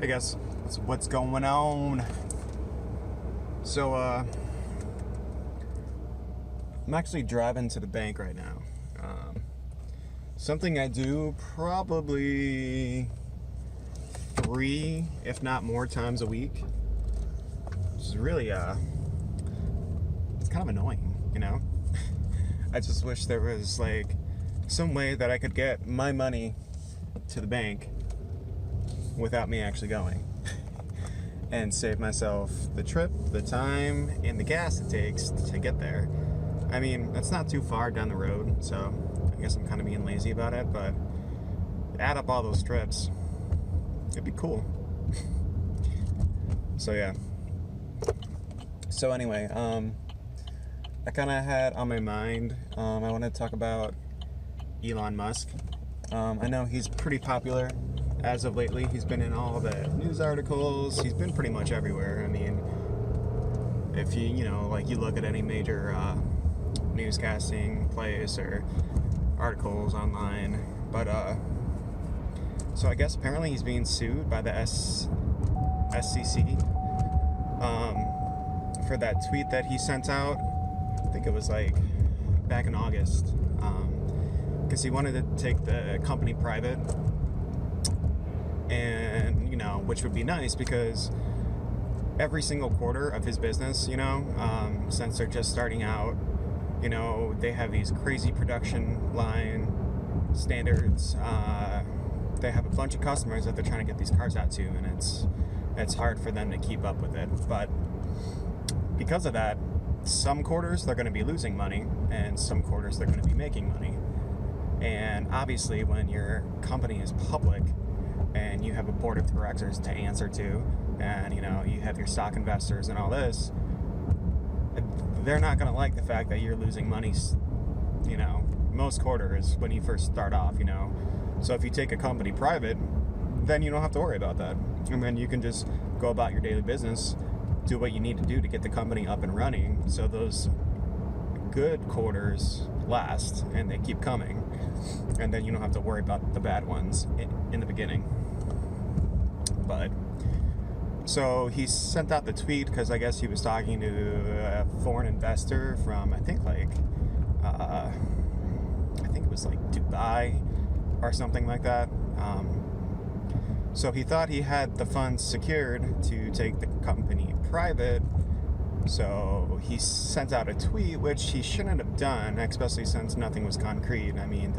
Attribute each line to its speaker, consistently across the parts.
Speaker 1: I guess that's what's going on. So, I'm actually driving to the bank right now. Something I do probably 3, if not more times a week. Which is really, it's kind of annoying, you know? I just wish there was, like, some way that I could get my money to the bank without me actually going. And save myself the trip, the time, and the gas it takes to get there. I mean, it's not too far down the road, so I guess I'm kind of being lazy about it, but add up all those trips, it'd be cool. So yeah. So anyway, I kind of had on my mind, I wanted to talk about Elon Musk. I know he's pretty popular as of lately. He's been in all the news articles. He's been pretty much everywhere. I mean, if you look at any major newscasting place or articles online. But so I guess apparently he's being sued by the SEC for that tweet that he sent out. I think it was like back in August, because he wanted to take the company private, and which would be nice because every single quarter of his business, since they're just starting out, they have these crazy production line standards. They have a bunch of customers that they're trying to get these cars out to, and it's hard for them to keep up with it. But because of that, some quarters they're going to be losing money, and some quarters they're going to be making money. And obviously, when your company is public and you have a board of directors to answer to, and you have your stock investors and all this, they're not going to like the fact that you're losing money, most quarters when you first start off, So if you take a company private, then you don't have to worry about that. And then you can just go about your daily business, do what you need to do to get the company up and running, so those good quarters last and they keep coming, and then you don't have to worry about the bad ones in the beginning. But so he sent out the tweet because I guess he was talking to a foreign investor from I think it was like Dubai or something like that. So he thought he had the funds secured to take the company private. So he sent out a tweet, which he shouldn't have done, especially since nothing was concrete. I mean,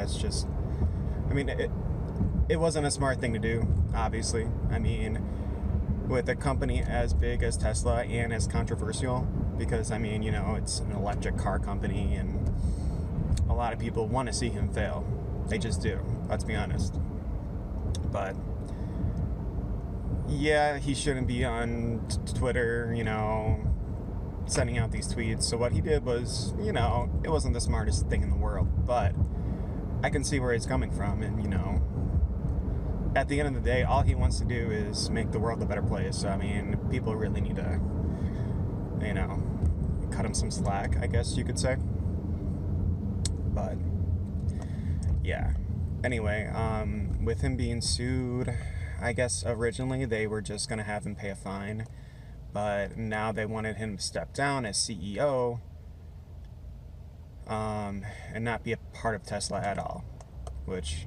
Speaker 1: it wasn't a smart thing to do, obviously. I mean, with a company as big as Tesla and as controversial, because, it's an electric car company, and a lot of people want to see him fail. They just do, let's be honest. But yeah, he shouldn't be on Twitter, sending out these tweets. So what he did was, it wasn't the smartest thing in the world, but I can see where he's coming from. And, at the end of the day, all he wants to do is make the world a better place. So, people really need to, cut him some slack, I guess you could say. But, yeah. Anyway, with him being sued, I guess originally they were just going to have him pay a fine, but now they wanted him to step down as CEO and not be a part of Tesla at all, which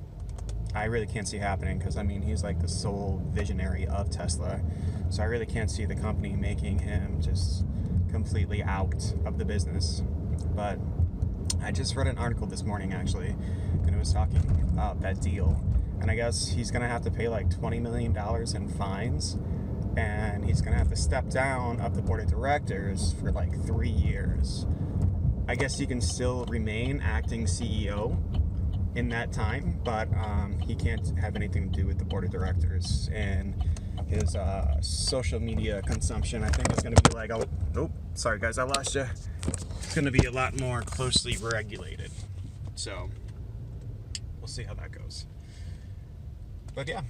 Speaker 1: I really can't see happening because, he's like the sole visionary of Tesla, so I really can't see the company making him just completely out of the business. But I just read an article this morning, actually, and it was talking about that deal. And I guess he's going to have to pay like $20 million in fines, and he's going to have to step down of the board of directors for like 3 years. I guess he can still remain acting CEO in that time, but he can't have anything to do with the board of directors. And his social media consumption, I think, is going to be like, oh, sorry guys, I lost you. It's going to be a lot more closely regulated. So we'll see how that goes. But yeah,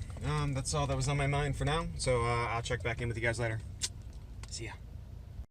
Speaker 1: that's all that was on my mind for now. So I'll check back in with you guys later. See ya.